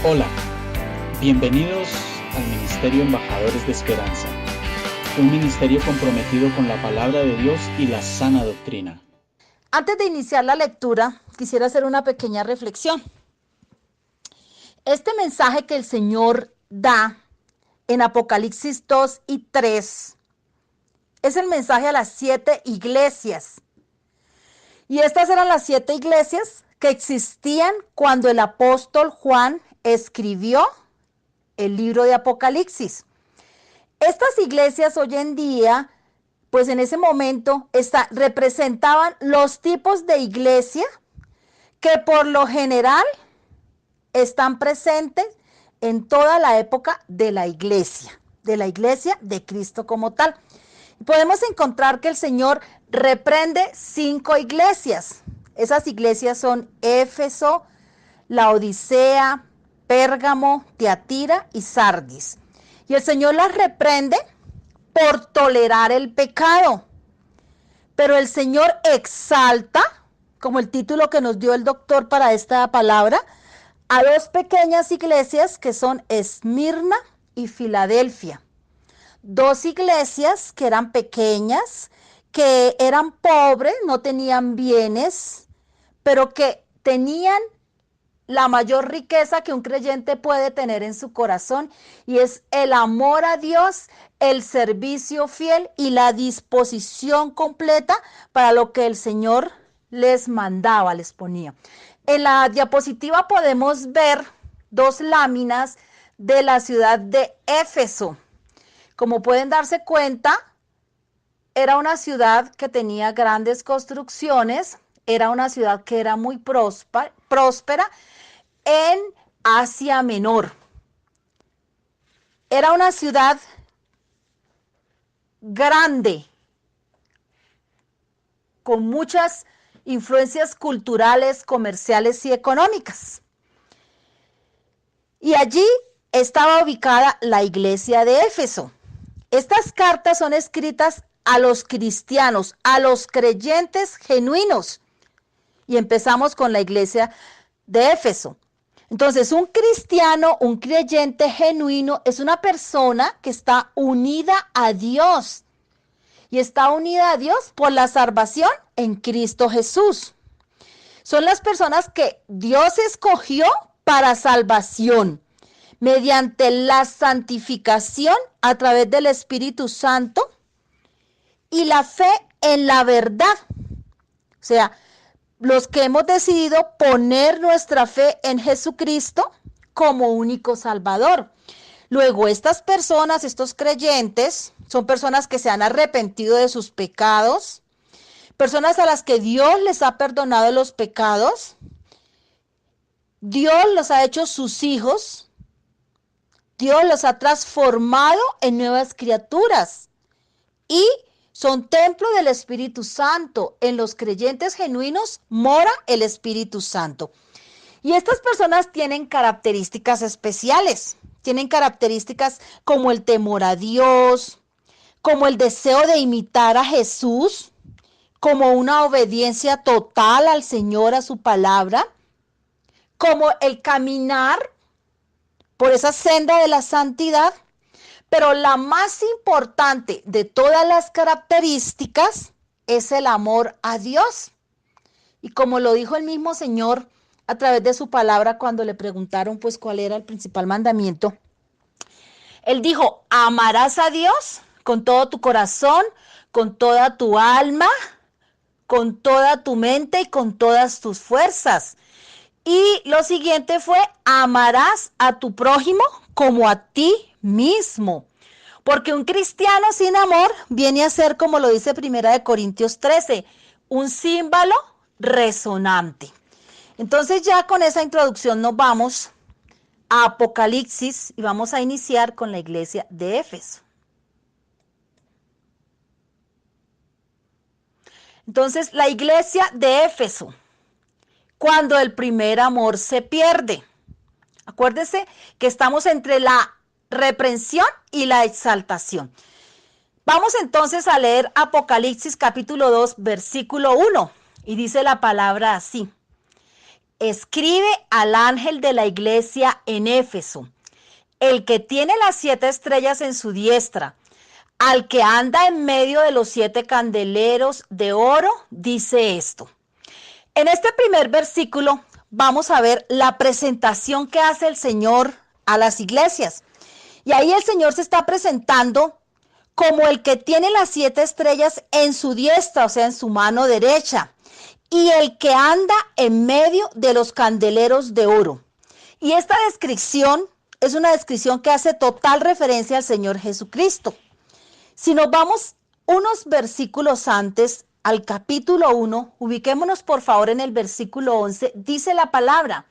Hola, bienvenidos al Ministerio Embajadores de Esperanza, un ministerio comprometido con la palabra de Dios y la sana doctrina. Antes de iniciar la lectura, quisiera hacer una pequeña reflexión. Este mensaje que el Señor da en Apocalipsis 2 y 3 es el mensaje a las 7 iglesias. Y estas eran las 7 iglesias que existían cuando el apóstol Juan escribió el libro de Apocalipsis. Estas iglesias hoy en día, pues en ese momento, representaban los tipos de iglesia que por lo general están presentes en toda la época de la iglesia de Cristo como tal. Podemos encontrar que el Señor reprende 5 iglesias. Esas iglesias son Éfeso, Laodicea, Pérgamo, Tiatira y Sardis. Y el Señor las reprende por tolerar el pecado. Pero el Señor exalta, como el título que nos dio el doctor para esta palabra, a 2 pequeñas iglesias que son Esmirna y Filadelfia. 2 iglesias que eran pequeñas, que eran pobres, no tenían bienes, pero que tenían la mayor riqueza que un creyente puede tener en su corazón, y es el amor a Dios, el servicio fiel y la disposición completa para lo que el Señor les mandaba, les ponía. En la diapositiva podemos ver 2 láminas de la ciudad de Éfeso. Como pueden darse cuenta, era una ciudad que tenía grandes construcciones, era una ciudad que era muy próspera en Asia Menor. Era una ciudad grande, con muchas influencias culturales, comerciales y económicas. Y allí estaba ubicada la iglesia de Éfeso. Estas cartas son escritas a los cristianos, a los creyentes genuinos. Y empezamos con la iglesia de Éfeso. Entonces, un cristiano, un creyente genuino, es una persona que está unida a Dios. Y está unida a Dios por la salvación en Cristo Jesús. Son las personas que Dios escogió para salvación, mediante la santificación a través del Espíritu Santo y la fe en la verdad. O sea, los que hemos decidido poner nuestra fe en Jesucristo como único Salvador. Luego, estas personas, estos creyentes, son personas que se han arrepentido de sus pecados, personas a las que Dios les ha perdonado los pecados, Dios los ha hecho sus hijos, Dios los ha transformado en nuevas criaturas y son templo del Espíritu Santo. En los creyentes genuinos mora el Espíritu Santo. Y estas personas tienen características especiales. Tienen características como el temor a Dios, como el deseo de imitar a Jesús, como una obediencia total al Señor, a su palabra, como el caminar por esa senda de la santidad. Pero la más importante de todas las características es el amor a Dios. Y como lo dijo el mismo Señor a través de su palabra cuando le preguntaron pues cuál era el principal mandamiento, Él dijo: amarás a Dios con todo tu corazón, con toda tu alma, con toda tu mente y con todas tus fuerzas. Y lo siguiente fue: amarás a tu prójimo como a ti mismo. Porque un cristiano sin amor viene a ser, como lo dice 1 Corintios 13, un címbalo resonante. Entonces, ya con esa introducción nos vamos a Apocalipsis y vamos a iniciar con la iglesia de Éfeso. Entonces, la iglesia de Éfeso, cuando el primer amor se pierde. Acuérdese que estamos entre la reprensión y la exaltación. Vamos entonces a leer Apocalipsis capítulo 2, versículo 1, y dice la palabra así: escribe al ángel de la iglesia en Éfeso, el que tiene las 7 estrellas en su diestra, al que anda en medio de los 7 candeleros de oro, dice esto. En este primer versículo vamos a ver la presentación que hace el Señor a las iglesias. Y ahí el Señor se está presentando como el que tiene las 7 estrellas en su diestra, o sea, en su mano derecha, y el que anda en medio de los candeleros de oro. Y esta descripción es una descripción que hace total referencia al Señor Jesucristo. Si nos vamos unos versículos antes, al capítulo 1, ubiquémonos por favor en el versículo 11, dice la palabra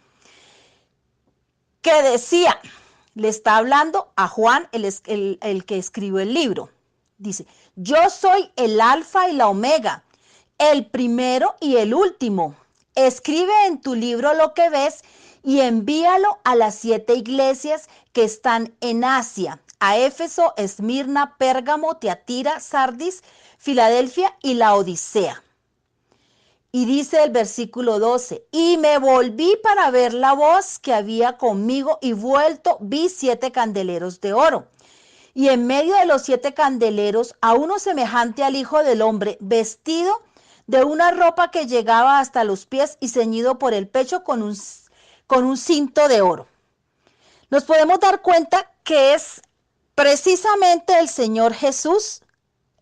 que decía, le está hablando a Juan, el que escribió el libro. Dice, yo soy el alfa y la omega, el primero y el último. Escribe en tu libro lo que ves y envíalo a las 7 iglesias que están en Asia, a Éfeso, Esmirna, Pérgamo, Tiatira, Sardis, Filadelfia y Laodicea. Y dice el versículo 12, y me volví para ver la voz que había conmigo y vuelto vi 7 candeleros de oro. Y en medio de los 7 candeleros a uno semejante al Hijo del Hombre, vestido de una ropa que llegaba hasta los pies y ceñido por el pecho con un cinto de oro. Nos podemos dar cuenta que es precisamente el Señor Jesús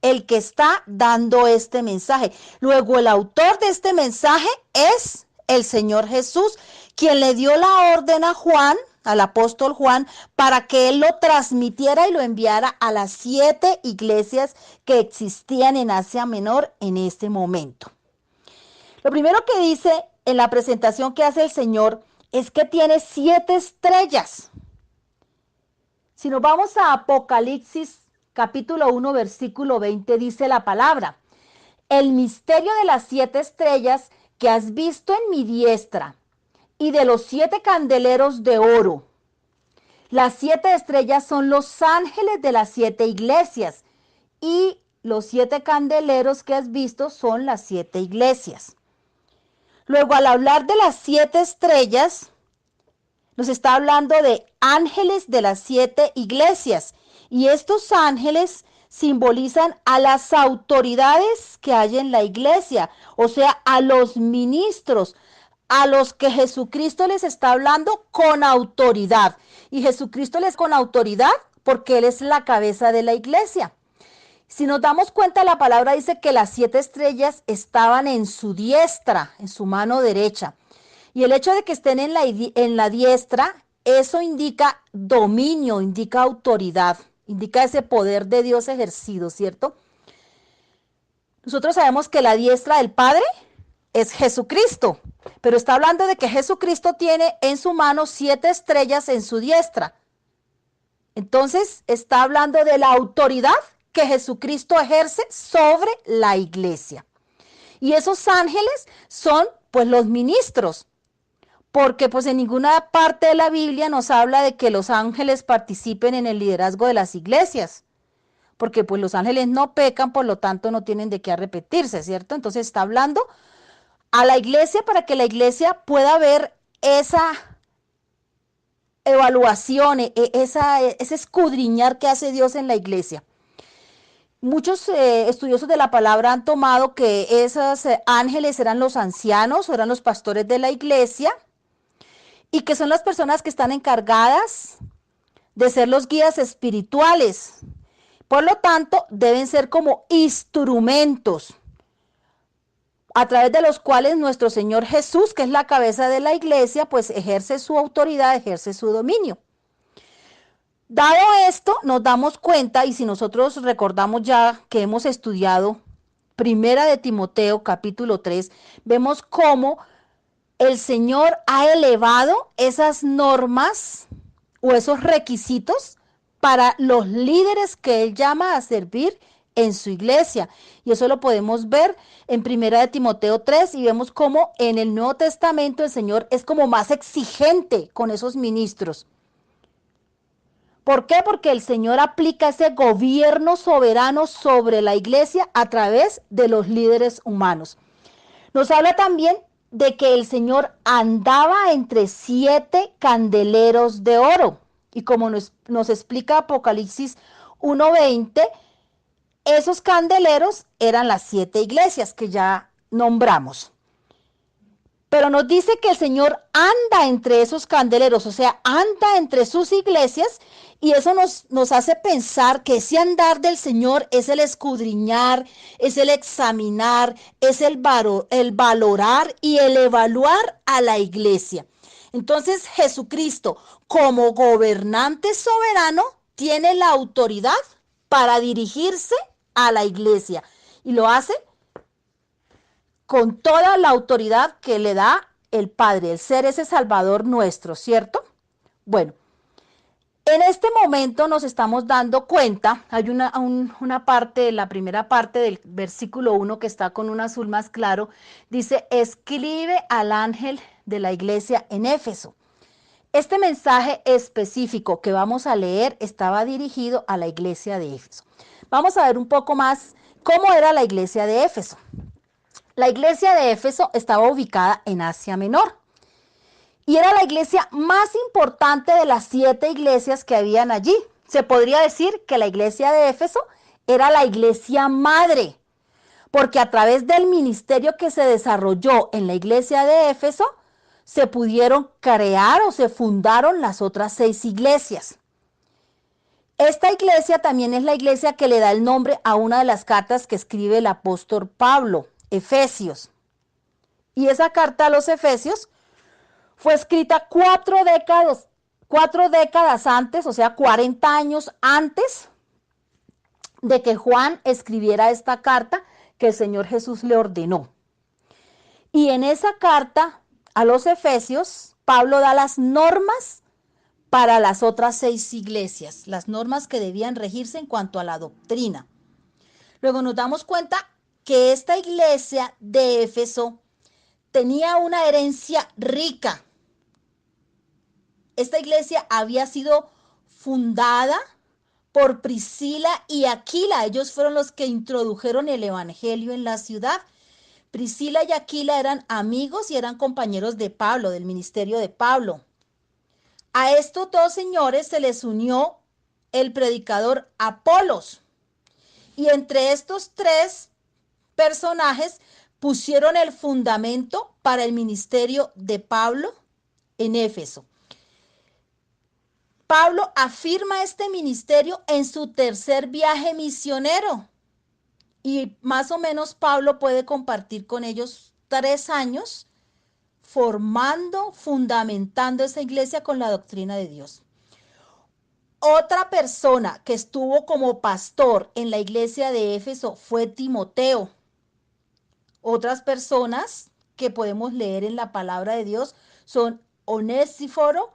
el que está dando este mensaje. Luego el autor de este mensaje es el Señor Jesús, quien le dio la orden a Juan, al apóstol Juan, para que él lo transmitiera y lo enviara a las 7 iglesias que existían en Asia Menor en este momento. Lo primero que dice en la presentación que hace el Señor es que tiene 7 estrellas. Si nos vamos a Apocalipsis capítulo 1, versículo 20, dice la palabra, el misterio de las 7 estrellas que has visto en mi diestra y de los 7 candeleros de oro. Las 7 estrellas son los ángeles de las 7 iglesias y los 7 candeleros que has visto son las 7 iglesias. Luego, al hablar de las 7 estrellas, nos está hablando de ángeles de las 7 iglesias. Y estos ángeles simbolizan a las autoridades que hay en la iglesia, o sea, a los ministros, a los que Jesucristo les está hablando con autoridad. Y Jesucristo les con autoridad porque Él es la cabeza de la iglesia. Si nos damos cuenta, la palabra dice que las 7 estrellas estaban en su diestra, en su mano derecha. Y el hecho de que estén en la diestra, eso indica dominio, indica autoridad. Indica ese poder de Dios ejercido, ¿cierto? Nosotros sabemos que la diestra del Padre es Jesucristo, pero está hablando de que Jesucristo tiene en su mano 7 estrellas en su diestra. Entonces está hablando de la autoridad que Jesucristo ejerce sobre la iglesia. Y esos ángeles son pues los ministros, porque pues en ninguna parte de la Biblia nos habla de que los ángeles participen en el liderazgo de las iglesias, porque pues los ángeles no pecan, por lo tanto no tienen de qué arrepentirse, ¿cierto? Entonces está hablando a la iglesia para que la iglesia pueda ver esa evaluación, ese escudriñar que hace Dios en la iglesia. Muchos estudiosos de la palabra han tomado que esos ángeles eran los ancianos o eran los pastores de la iglesia, y que son las personas que están encargadas de ser los guías espirituales. Por lo tanto, deben ser como instrumentos a través de los cuales nuestro Señor Jesús, que es la cabeza de la iglesia, pues ejerce su autoridad, ejerce su dominio. Dado esto, nos damos cuenta, y si nosotros recordamos ya que hemos estudiado Primera de Timoteo, capítulo 3, vemos cómo el Señor ha elevado esas normas o esos requisitos para los líderes que Él llama a servir en su iglesia. Y eso lo podemos ver en Primera de Timoteo 3 y vemos cómo en el Nuevo Testamento el Señor es como más exigente con esos ministros. ¿Por qué? Porque el Señor aplica ese gobierno soberano sobre la iglesia a través de los líderes humanos. Nos habla también de que el Señor andaba entre 7 candeleros de oro. Y como nos explica Apocalipsis 1:20, esos candeleros eran las 7 iglesias que ya nombramos. Pero nos dice que el Señor anda entre esos candeleros, o sea, anda entre sus iglesias, y eso nos hace pensar que ese andar del Señor es el escudriñar, es el examinar, es el valorar y el evaluar a la iglesia. Entonces Jesucristo, como gobernante soberano, tiene la autoridad para dirigirse a la iglesia, y lo hace con toda la autoridad que le da el Padre, el ser ese Salvador nuestro, ¿cierto? Bueno, en este momento nos estamos dando cuenta, hay una parte, la primera parte del versículo 1 que está con un azul más claro, dice, escribe al ángel de la iglesia en Éfeso. Este mensaje específico que vamos a leer estaba dirigido a la iglesia de Éfeso. Vamos a ver un poco más cómo era la iglesia de Éfeso. La iglesia de Éfeso estaba ubicada en Asia Menor y era la iglesia más importante de las 7 iglesias que habían allí. Se podría decir que la iglesia de Éfeso era la iglesia madre, porque a través del ministerio que se desarrolló en la iglesia de Éfeso, se pudieron crear o se fundaron las otras 6 iglesias. Esta iglesia también es la iglesia que le da el nombre a una de las cartas que escribe el apóstol Pablo, Efesios. Y esa carta a los Efesios fue escrita 4 décadas antes, o sea, 40 años antes de que Juan escribiera esta carta que el Señor Jesús le ordenó. Y en esa carta a los Efesios, Pablo da las normas para las otras 6 iglesias, las normas que debían regirse en cuanto a la doctrina. Luego nos damos cuenta que esta iglesia de Éfeso tenía una herencia rica. Esta iglesia había sido fundada por Priscila y Aquila. Ellos fueron los que introdujeron el evangelio en la ciudad. Priscila y Aquila eran amigos y eran compañeros de Pablo, del ministerio de Pablo. A estos 2 señores se les unió el predicador Apolos. Y entre estos 3 personajes pusieron el fundamento para el ministerio de Pablo en Éfeso. Pablo afirma este ministerio en su 3er viaje misionero y más o menos Pablo puede compartir con ellos 3 años formando, fundamentando esa iglesia con la doctrina de Dios. Otra persona que estuvo como pastor en la iglesia de Éfeso fue Timoteo. Otras personas que podemos leer en la palabra de Dios son Onesíforo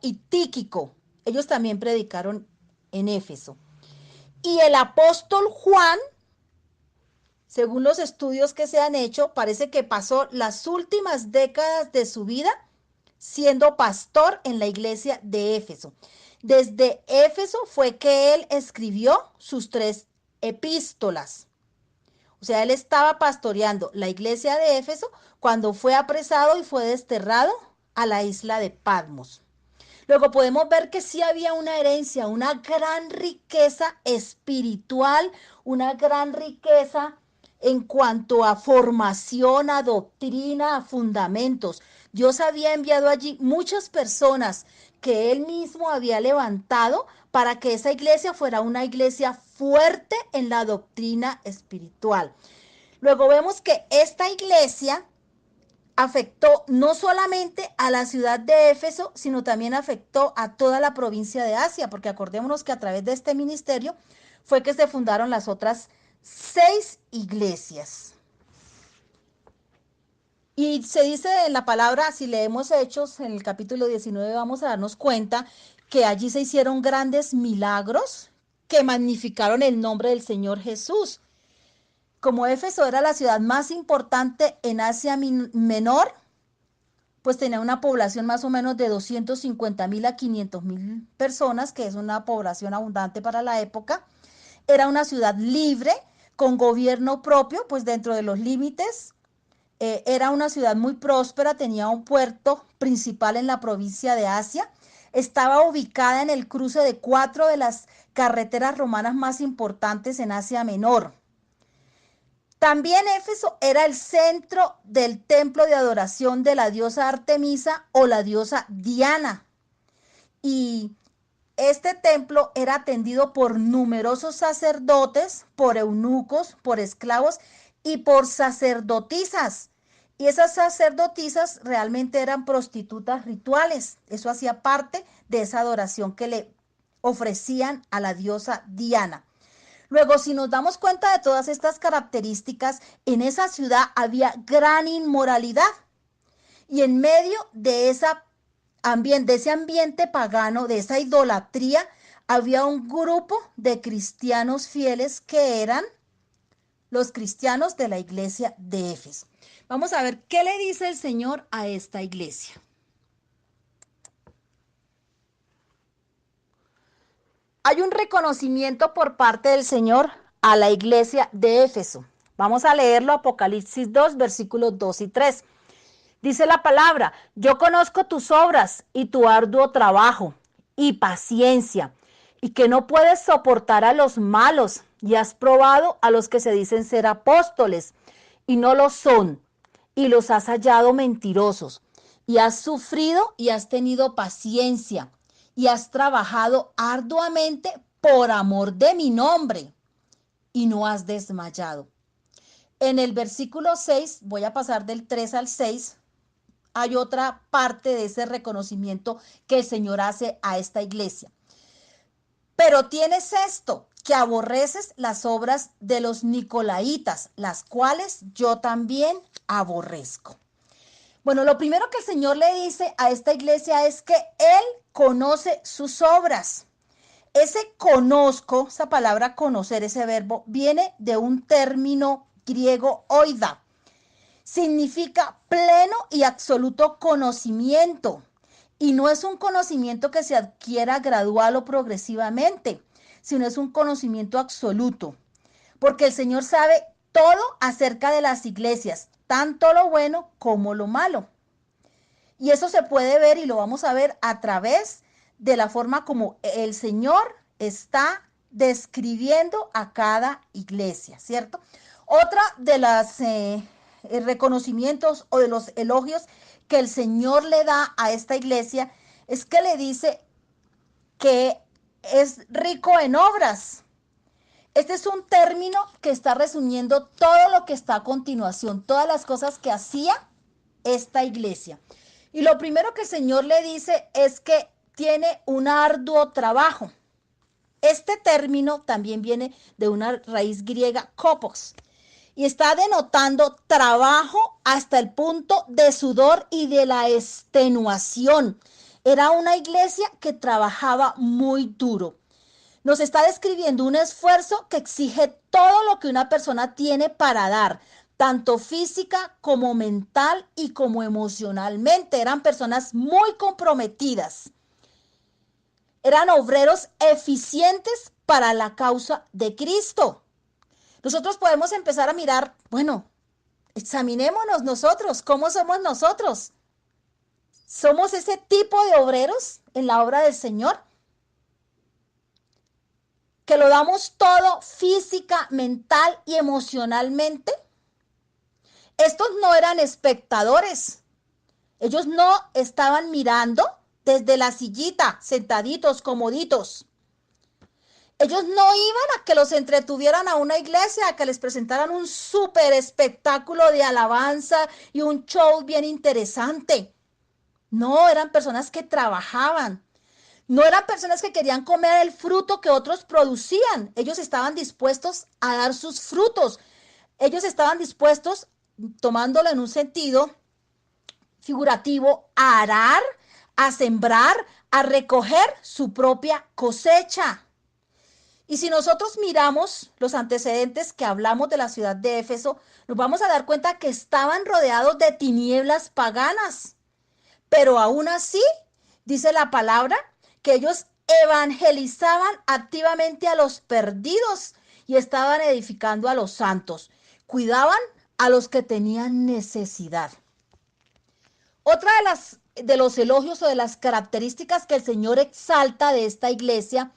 y Tíquico. Ellos también predicaron en Éfeso. Y el apóstol Juan, según los estudios que se han hecho, parece que pasó las últimas décadas de su vida siendo pastor en la iglesia de Éfeso. Desde Éfeso fue que él escribió sus 3 epístolas. O sea, él estaba pastoreando la iglesia de Éfeso cuando fue apresado y fue desterrado a la isla de Patmos. Luego podemos ver que sí había una herencia, una gran riqueza espiritual, una gran riqueza en cuanto a formación, a doctrina, a fundamentos. Dios había enviado allí muchas personas que él mismo había levantado para que esa iglesia fuera una iglesia fuerte en la doctrina espiritual. Luego vemos que esta iglesia afectó no solamente a la ciudad de Éfeso, sino también afectó a toda la provincia de Asia, porque acordémonos que a través de este ministerio fue que se fundaron las otras 6 iglesias. Y se dice en la palabra, si leemos Hechos, en el capítulo 19, vamos a darnos cuenta que allí se hicieron grandes milagros que magnificaron el nombre del Señor Jesús. Como Éfeso era la ciudad más importante en Asia Menor, pues tenía una población más o menos de 250,000 a 500,000 personas, que es una población abundante para la época. Era una ciudad libre, con gobierno propio, pues dentro de los límites. Era una ciudad muy próspera, tenía un puerto principal en la provincia de Asia. Estaba ubicada en el cruce de 4 de las carreteras romanas más importantes en Asia Menor. También Éfeso era el centro del templo de adoración de la diosa Artemisa o la diosa Diana. Y este templo era atendido por numerosos sacerdotes, por eunucos, por esclavos y por sacerdotisas. Y esas sacerdotisas realmente eran prostitutas rituales. Eso hacía parte de esa adoración que le ofrecían a la diosa Diana. Luego, si nos damos cuenta de todas estas características, en esa ciudad había gran inmoralidad. Y en medio de ese ambiente pagano, de esa idolatría, había un grupo de cristianos fieles que eran los cristianos de la iglesia de Éfeso. Vamos a ver qué le dice el Señor a esta iglesia. Hay un reconocimiento por parte del Señor a la iglesia de Éfeso. Vamos a leerlo, Apocalipsis 2, versículos 2 y 3. Dice la palabra: yo conozco tus obras y tu arduo trabajo y paciencia, y que no puedes soportar a los malos, y has probado a los que se dicen ser apóstoles, y no lo son, y los has hallado mentirosos, y has sufrido y has tenido paciencia, y has trabajado arduamente por amor de mi nombre, y no has desmayado. En el versículo 6, voy a pasar del 3 al 6, hay otra parte de ese reconocimiento que el Señor hace a esta iglesia. Pero tienes esto, que aborreces las obras de los nicolaítas, las cuales yo también aborrezco. Bueno, lo primero que el Señor le dice a esta iglesia es que Él conoce sus obras. Ese conozco, esa palabra conocer, ese verbo, viene de un término griego oida. Significa pleno y absoluto conocimiento. Y no es un conocimiento que se adquiera gradual o progresivamente, sino es un conocimiento absoluto. Porque el Señor sabe todo acerca de las iglesias, tanto lo bueno como lo malo. Y eso se puede ver y lo vamos a ver a través de la forma como el Señor está describiendo a cada iglesia, ¿cierto? Otra de las reconocimientos o de los elogios que el Señor le da a esta iglesia es que le dice que es rico en obras. Este es un término que está resumiendo todo lo que está a continuación, todas las cosas que hacía esta iglesia. Y lo primero que el Señor le dice es que tiene un arduo trabajo. Este término también viene de una raíz griega, kopos, y está denotando trabajo hasta el punto de sudor y de la extenuación. Era una iglesia que trabajaba muy duro. Nos está describiendo un esfuerzo que exige todo lo que una persona tiene para dar, tanto física como mental y como emocionalmente. Eran personas muy comprometidas. Eran obreros eficientes para la causa de Cristo. Nosotros podemos empezar a mirar, bueno, examinémonos nosotros, ¿cómo somos nosotros? ¿Somos ese tipo de obreros en la obra del Señor? ¿Que lo damos todo física, mental y emocionalmente? Estos no eran espectadores. Ellos no estaban mirando desde la sillita, sentaditos, comoditos. Ellos no iban a que los entretuvieran a una iglesia, a que les presentaran un súper espectáculo de alabanza y un show bien interesante. No, eran personas que trabajaban. No eran personas que querían comer el fruto que otros producían. Ellos estaban dispuestos a dar sus frutos. Ellos estaban dispuestos, tomándolo en un sentido figurativo, a arar, a sembrar, a recoger su propia cosecha. Y si nosotros miramos los antecedentes que hablamos de la ciudad de Éfeso, nos vamos a dar cuenta que estaban rodeados de tinieblas paganas. Pero aún así, dice la palabra, que ellos evangelizaban activamente a los perdidos y estaban edificando a los santos. Cuidaban a los que tenían necesidad. Otra de los elogios o de las características que el Señor exalta de esta iglesia,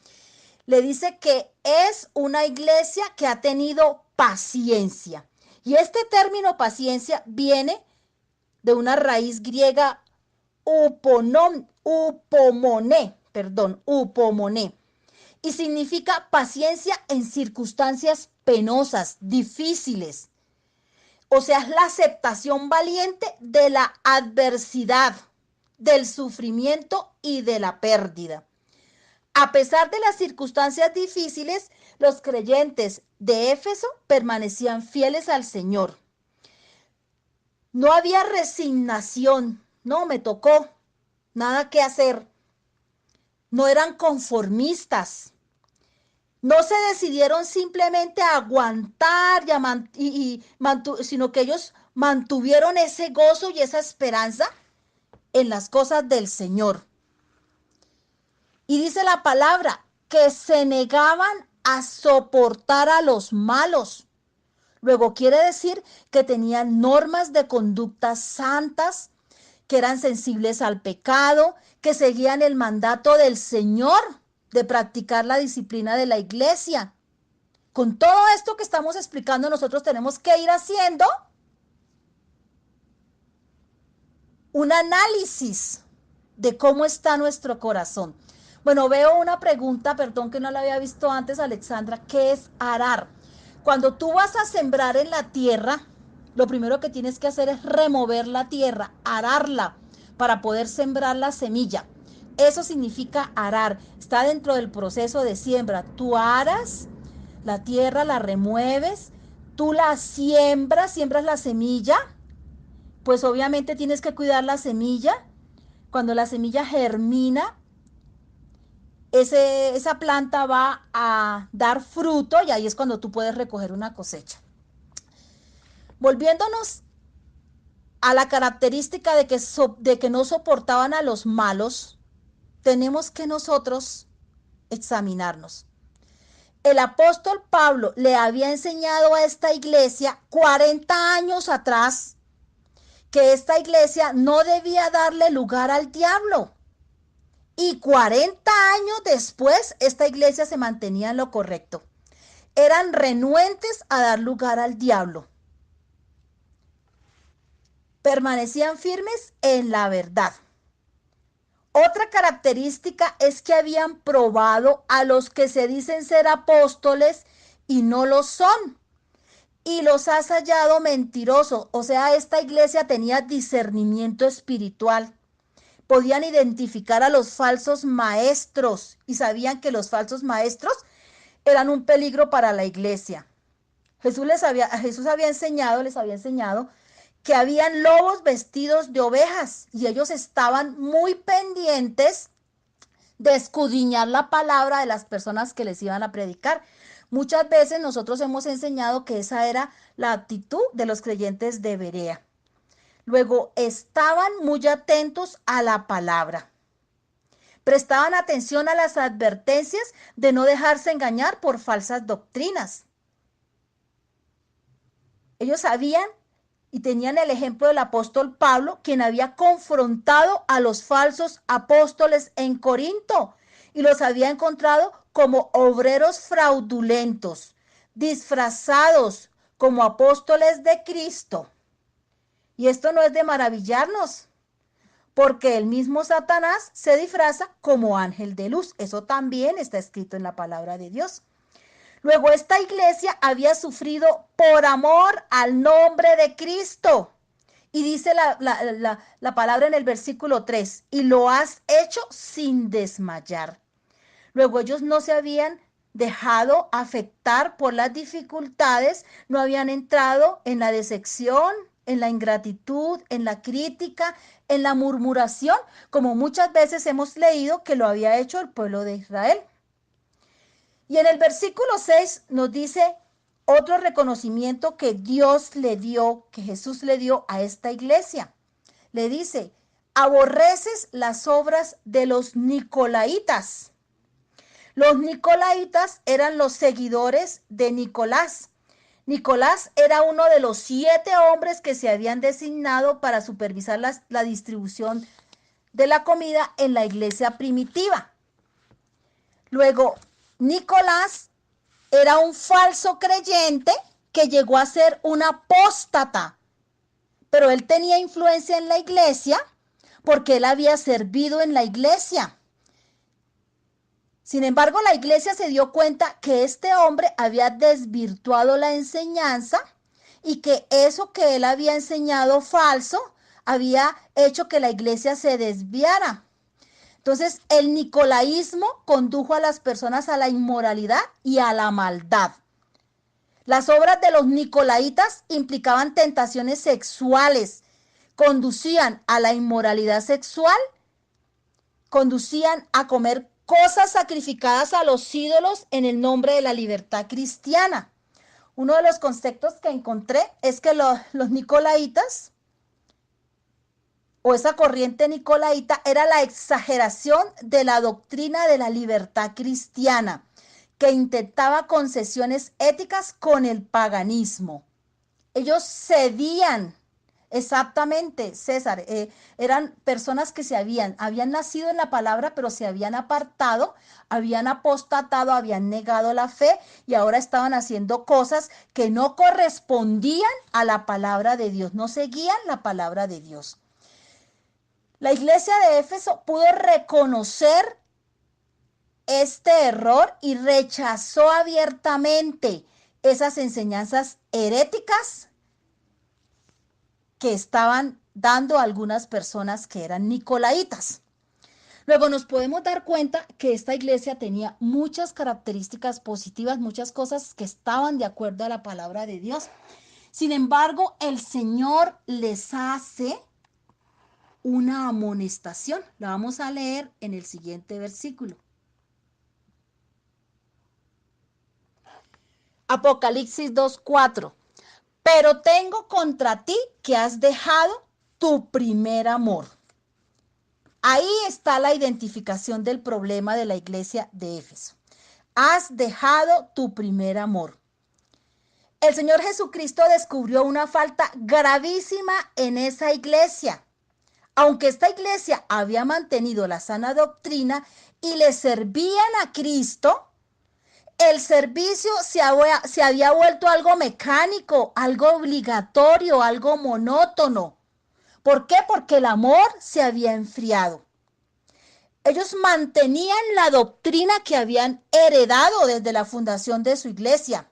le dice que es una iglesia que ha tenido paciencia. Y este término paciencia viene de una raíz griega upomone, y significa paciencia en circunstancias penosas, difíciles. O sea, es la aceptación valiente de la adversidad, del sufrimiento y de la pérdida. A pesar de las circunstancias difíciles, los creyentes de Éfeso permanecían fieles al Señor. No había resignación, no me tocó, nada que hacer. No eran conformistas. No se decidieron simplemente a aguantar, sino que ellos mantuvieron ese gozo y esa esperanza en las cosas del Señor. Y dice la palabra que se negaban a soportar a los malos. Luego quiere decir que tenían normas de conducta santas, que eran sensibles al pecado, que seguían el mandato del Señor de practicar la disciplina de la iglesia. Con todo esto que estamos explicando, nosotros tenemos que ir haciendo un análisis de cómo está nuestro corazón. Bueno, veo una pregunta, perdón que no la había visto antes, Alexandra. ¿Qué es arar? Cuando tú vas a sembrar en la tierra, lo primero que tienes que hacer es remover la tierra, ararla, para poder sembrar la semilla. Eso significa arar. Está dentro del proceso de siembra. Tú aras la tierra, la remueves, tú la siembras la semilla. Pues obviamente tienes que cuidar la semilla. Cuando la semilla germina, esa planta va a dar fruto y ahí es cuando tú puedes recoger una cosecha. Volviéndonos a la característica de que no soportaban a los malos, tenemos que nosotros examinarnos. El apóstol Pablo le había enseñado a esta iglesia 40 años atrás que esta iglesia no debía darle lugar al diablo. Y 40 años después, esta iglesia se mantenía en lo correcto. Eran renuentes a dar lugar al diablo. Permanecían firmes en la verdad. Otra característica es que habían probado a los que se dicen ser apóstoles y no lo son. Y los has hallado mentirosos. O sea, esta iglesia tenía discernimiento espiritual. Podían identificar a los falsos maestros y sabían que los falsos maestros eran un peligro para la iglesia. Jesús les había enseñado que habían lobos vestidos de ovejas y ellos estaban muy pendientes de escudriñar la palabra de las personas que les iban a predicar. Muchas veces nosotros hemos enseñado que esa era la actitud de los creyentes de Berea. Luego, estaban muy atentos a la palabra. Prestaban atención a las advertencias de no dejarse engañar por falsas doctrinas. Ellos sabían y tenían el ejemplo del apóstol Pablo, quien había confrontado a los falsos apóstoles en Corinto y los había encontrado como obreros fraudulentos, disfrazados como apóstoles de Cristo. Y esto no es de maravillarnos, porque el mismo Satanás se disfraza como ángel de luz. Eso también está escrito en la palabra de Dios. Luego, esta iglesia había sufrido por amor al nombre de Cristo. Y dice la palabra en el versículo 3, y lo has hecho sin desmayar. Luego, ellos no se habían dejado afectar por las dificultades, no habían entrado en la decepción, en la ingratitud, en la crítica, en la murmuración, como muchas veces hemos leído que lo había hecho el pueblo de Israel. Y en el versículo 6 nos dice otro reconocimiento que Dios le dio, que Jesús le dio a esta iglesia. Le dice, aborreces las obras de los nicolaitas. Los nicolaitas eran los seguidores de Nicolás. Nicolás era uno de los 7 hombres que se habían designado para supervisar la distribución de la comida en la iglesia primitiva. Luego, Nicolás era un falso creyente que llegó a ser un apóstata, pero él tenía influencia en la iglesia porque él había servido en la iglesia. Sin embargo, la iglesia se dio cuenta que este hombre había desvirtuado la enseñanza y que eso que él había enseñado falso había hecho que la iglesia se desviara. Entonces, el nicolaísmo condujo a las personas a la inmoralidad y a la maldad. Las obras de los nicolaitas implicaban tentaciones sexuales, conducían a la inmoralidad sexual, conducían a comer cosas sacrificadas a los ídolos en el nombre de la libertad cristiana. Uno de los conceptos que encontré es que los nicolaitas o esa corriente nicolaita era la exageración de la doctrina de la libertad cristiana, que intentaba concesiones éticas con el paganismo. Ellos cedían, exactamente, César, eran personas que habían nacido en la palabra, pero se habían apartado, habían apostatado, habían negado la fe y ahora estaban haciendo cosas que no correspondían a la palabra de Dios, no seguían la palabra de Dios. La iglesia de Éfeso pudo reconocer este error y rechazó abiertamente esas enseñanzas heréticas que estaban dando algunas personas que eran nicolaitas. Luego nos podemos dar cuenta que esta iglesia tenía muchas características positivas, muchas cosas que estaban de acuerdo a la palabra de Dios. Sin embargo, el Señor les hace una amonestación. La vamos a leer en el siguiente versículo. Apocalipsis 2:4. Pero tengo contra ti que has dejado tu primer amor. Ahí está la identificación del problema de la iglesia de Éfeso. Has dejado tu primer amor. El Señor Jesucristo descubrió una falta gravísima en esa iglesia. Aunque esta iglesia había mantenido la sana doctrina y le servían a Cristo, el servicio se había vuelto algo mecánico, algo obligatorio, algo monótono. ¿Por qué? Porque el amor se había enfriado. Ellos mantenían la doctrina que habían heredado desde la fundación de su iglesia,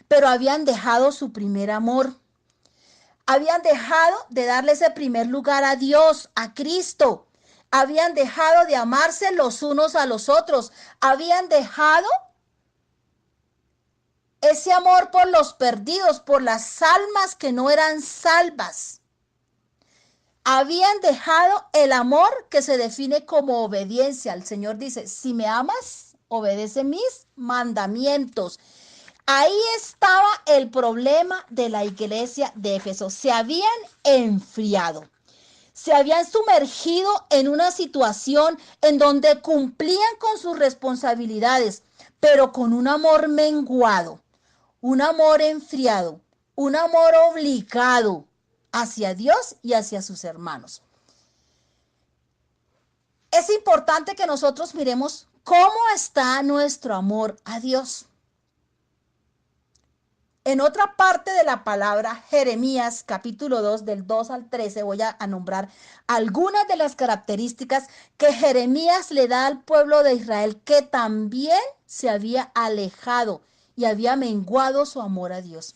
pero habían dejado su primer amor. Habían dejado de darle ese primer lugar a Dios, a Cristo. Habían dejado de amarse los unos a los otros. Habían dejado ese amor por los perdidos, por las almas que no eran salvas. Habían dejado el amor que se define como obediencia. El Señor dice, si me amas, obedece mis mandamientos. Ahí estaba el problema de la iglesia de Éfeso. Se habían enfriado. Se habían sumergido en una situación en donde cumplían con sus responsabilidades, pero con un amor menguado, un amor enfriado, un amor obligado hacia Dios y hacia sus hermanos. Es importante que nosotros miremos cómo está nuestro amor a Dios. En otra parte de la palabra, Jeremías, capítulo 2, del 2 al 13, voy a nombrar algunas de las características que Jeremías le da al pueblo de Israel, que también se había alejado y había menguado su amor a Dios.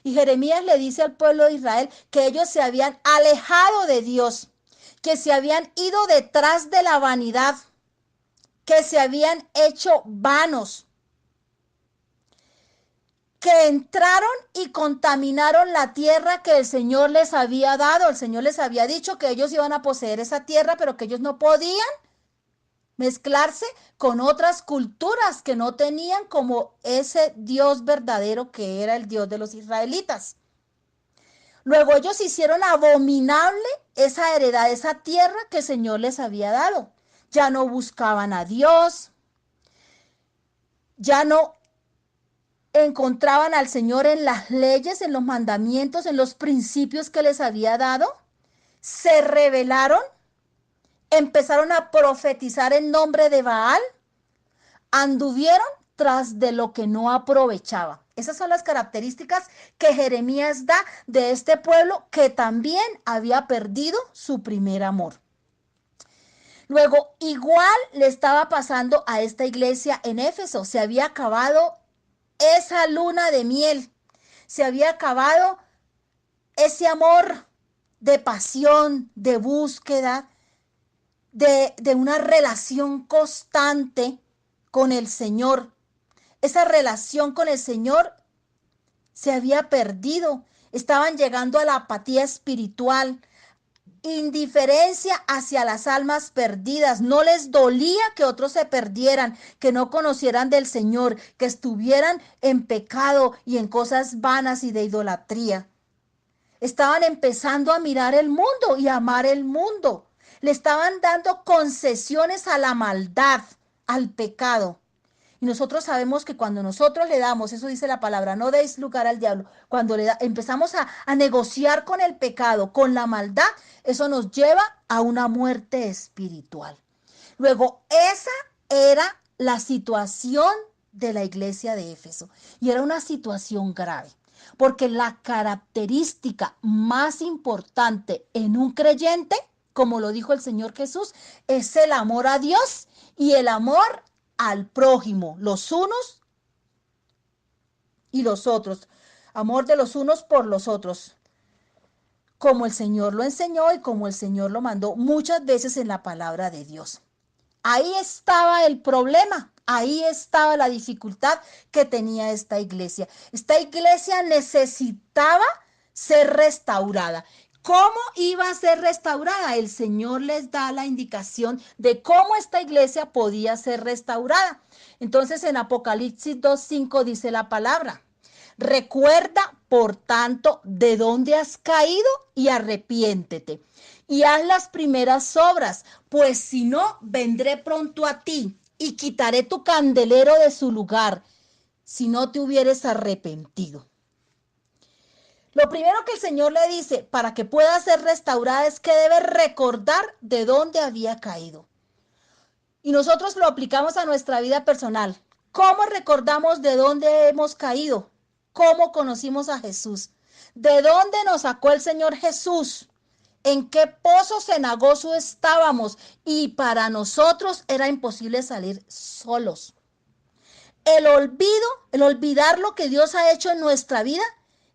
Y Jeremías le dice al pueblo de Israel que ellos se habían alejado de Dios, que se habían ido detrás de la vanidad, que se habían hecho vanos, que entraron y contaminaron la tierra que el Señor les había dado. El Señor les había dicho que ellos iban a poseer esa tierra, pero que ellos no podían mezclarse con otras culturas que no tenían como ese Dios verdadero que era el Dios de los israelitas. Luego ellos hicieron abominable esa heredad, esa tierra que el Señor les había dado. Ya no buscaban a Dios. Ya no encontraban al Señor en las leyes, en los mandamientos, en los principios que les había dado. Se rebelaron, empezaron a profetizar en nombre de Baal, anduvieron tras de lo que no aprovechaba. Esas son las características que Jeremías da de este pueblo que también había perdido su primer amor. Luego, igual le estaba pasando a esta iglesia en Éfeso. Se había acabado esa luna de miel. Se había acabado ese amor de pasión, de búsqueda, de una relación constante con el Señor. Esa relación con el Señor se había perdido. Estaban llegando a la apatía espiritual, indiferencia hacia las almas perdidas. No les dolía que otros se perdieran, que no conocieran del Señor, que estuvieran en pecado y en cosas vanas y de idolatría. Estaban empezando a mirar el mundo y a amar el mundo. Le estaban dando concesiones a la maldad, al pecado. Y nosotros sabemos que cuando nosotros le damos, eso dice la palabra, no deis lugar al diablo, cuando empezamos a negociar con el pecado, con la maldad, eso nos lleva a una muerte espiritual. Luego, esa era la situación de la iglesia de Éfeso. Y era una situación grave, porque la característica más importante en un creyente, como lo dijo el Señor Jesús, es el amor a Dios y el amor al prójimo, los unos y los otros. Amor de los unos por los otros, como el Señor lo enseñó y como el Señor lo mandó muchas veces en la palabra de Dios. Ahí estaba el problema, ahí estaba la dificultad que tenía esta iglesia. Esta iglesia necesitaba ser restaurada. ¿Cómo iba a ser restaurada? El Señor les da la indicación de cómo esta iglesia podía ser restaurada. Entonces en Apocalipsis 2:5 dice la palabra: recuerda, por tanto, de dónde has caído y arrepiéntete. Y haz las primeras obras, pues si no, vendré pronto a ti y quitaré tu candelero de su lugar, si no te hubieres arrepentido. Lo primero que el Señor le dice para que pueda ser restaurada es que debe recordar de dónde había caído. Y nosotros lo aplicamos a nuestra vida personal. ¿Cómo recordamos de dónde hemos caído? ¿Cómo conocimos a Jesús? ¿De dónde nos sacó el Señor Jesús? ¿En qué pozo cenagoso estábamos? Y para nosotros era imposible salir solos. El olvidar lo que Dios ha hecho en nuestra vida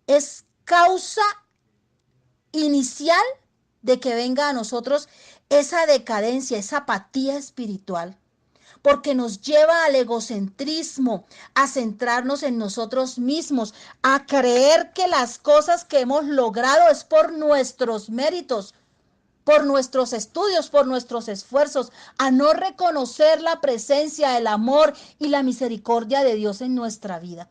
es causa inicial de que venga a nosotros esa decadencia, esa apatía espiritual, porque nos lleva al egocentrismo, a centrarnos en nosotros mismos, a creer que las cosas que hemos logrado es por nuestros méritos, por nuestros estudios, por nuestros esfuerzos, a no reconocer la presencia, el amor y la misericordia de Dios en nuestra vida.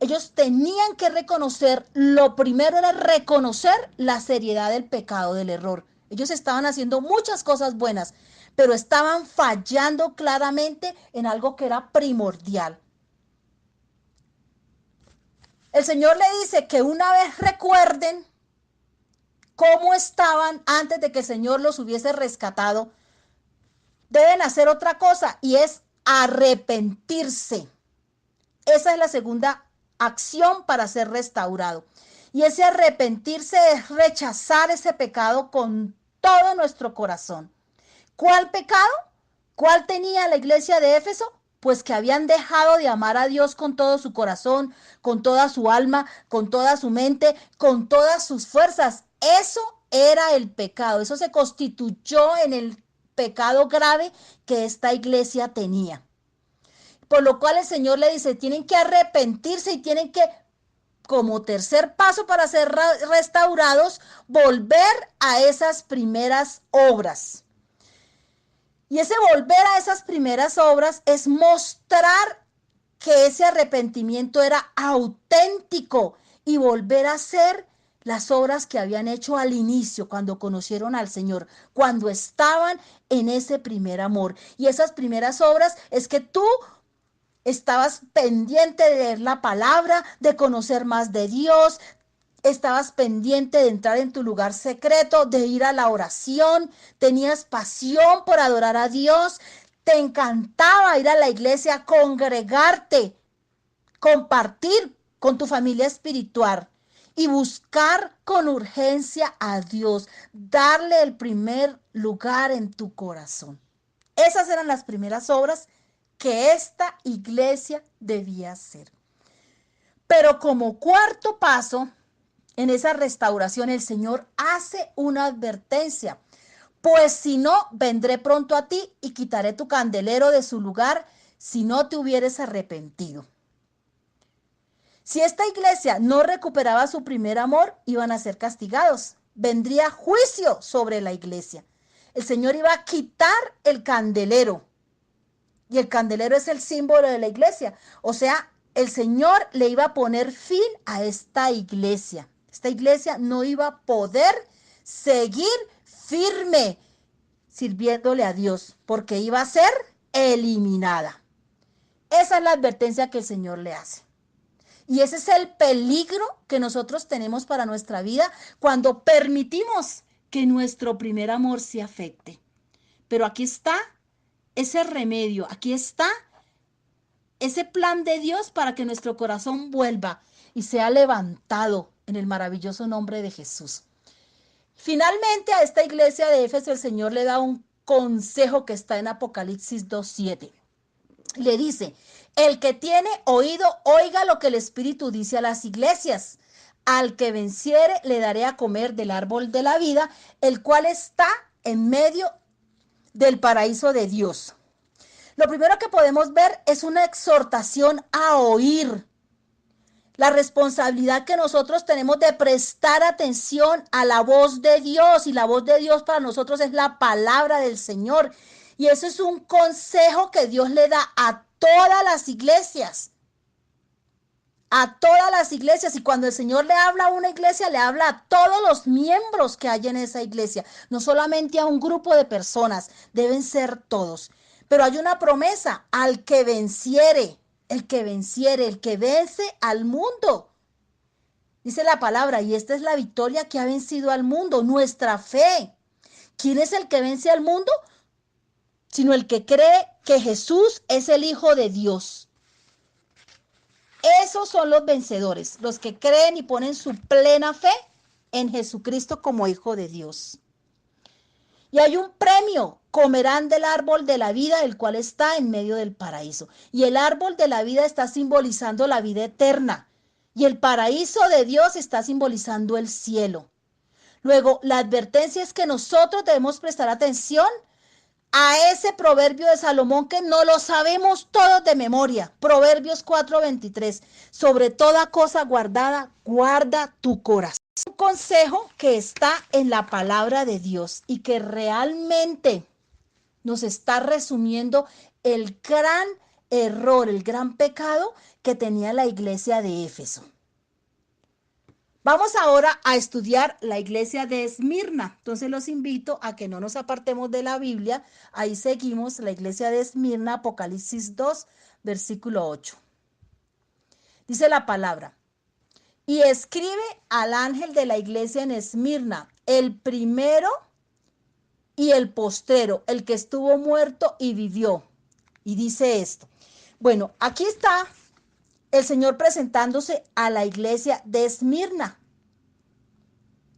Ellos tenían que reconocer, lo primero era reconocer la seriedad del pecado, del error. Ellos estaban haciendo muchas cosas buenas, pero estaban fallando claramente en algo que era primordial. El Señor le dice que una vez recuerden cómo estaban antes de que el Señor los hubiese rescatado, deben hacer otra cosa y es arrepentirse. Esa es la segunda acción para ser restaurado. Y ese arrepentirse es rechazar ese pecado con todo nuestro corazón. ¿Cuál pecado? ¿Cuál tenía la iglesia de Éfeso? Pues que habían dejado de amar a Dios con todo su corazón, con toda su alma, con toda su mente, con todas sus fuerzas. Eso era el pecado. Eso se constituyó en el pecado grave que esta iglesia tenía. Por lo cual el Señor le dice, tienen que arrepentirse y tienen que, como tercer paso para ser restaurados, volver a esas primeras obras. Y ese volver a esas primeras obras es mostrar que ese arrepentimiento era auténtico y volver a hacer las obras que habían hecho al inicio, cuando conocieron al Señor, cuando estaban en ese primer amor. Y esas primeras obras es que tú Estabas pendiente de leer la palabra, de conocer más de Dios. Estabas pendiente de entrar en tu lugar secreto, de ir a la oración. Tenías pasión por adorar a Dios. Te encantaba ir a la iglesia, congregarte, compartir con tu familia espiritual y buscar con urgencia a Dios, darle el primer lugar en tu corazón. Esas eran las primeras obras que esta iglesia debía hacer. Pero como cuarto paso, en esa restauración, el Señor hace una advertencia. Pues si no, vendré pronto a ti y quitaré tu candelero de su lugar si no te hubieres arrepentido. Si esta iglesia no recuperaba su primer amor, iban a ser castigados. Vendría juicio sobre la iglesia. El Señor iba a quitar el candelero. Y el candelero es el símbolo de la iglesia. O sea, el Señor le iba a poner fin a esta iglesia. Esta iglesia no iba a poder seguir firme sirviéndole a Dios, porque iba a ser eliminada. Esa es la advertencia que el Señor le hace. Y ese es el peligro que nosotros tenemos para nuestra vida cuando permitimos que nuestro primer amor se afecte. Pero aquí está ese remedio, aquí está ese plan de Dios para que nuestro corazón vuelva y sea levantado en el maravilloso nombre de Jesús. Finalmente, a esta iglesia de Éfeso el Señor le da un consejo que está en Apocalipsis 2:7. Le dice: el que tiene oído, oiga lo que el Espíritu dice a las iglesias. Al que venciere, le daré a comer del árbol de la vida, el cual está en medio del paraíso de Dios. Lo primero que podemos ver es una exhortación a oír. La responsabilidad que nosotros tenemos de prestar atención a la voz de Dios, y la voz de Dios para nosotros es la palabra del Señor. Y eso es un consejo que Dios le da a todas las iglesias. A todas las iglesias. Y cuando el Señor le habla a una iglesia, le habla a todos los miembros que hay en esa iglesia. No solamente a un grupo de personas, deben ser todos. Pero hay una promesa: al que venciere, el que venciere, el que vence al mundo. Dice la palabra, y esta es la victoria que ha vencido al mundo, nuestra fe. ¿Quién es el que vence al mundo? Sino el que cree que Jesús es el Hijo de Dios. Esos son los vencedores, los que creen y ponen su plena fe en Jesucristo como Hijo de Dios. Y hay un premio: comerán del árbol de la vida, el cual está en medio del paraíso. Y el árbol de la vida está simbolizando la vida eterna. Y el paraíso de Dios está simbolizando el cielo. Luego, la advertencia es que nosotros debemos prestar atención a ese proverbio de Salomón que no lo sabemos todos de memoria. Proverbios 4:23. Sobre toda cosa guardada, guarda tu corazón. Un consejo que está en la palabra de Dios y que realmente nos está resumiendo el gran error, el gran pecado que tenía la iglesia de Éfeso. Vamos ahora a estudiar la iglesia de Esmirna. Entonces los invito a que no nos apartemos de la Biblia. Ahí seguimos la iglesia de Esmirna, Apocalipsis 2, versículo 8. Dice la palabra: y escribe al ángel de la iglesia en Esmirna, el primero y el postrero, el que estuvo muerto y vivió. Y dice esto. Bueno, aquí está el Señor presentándose a la iglesia de Esmirna.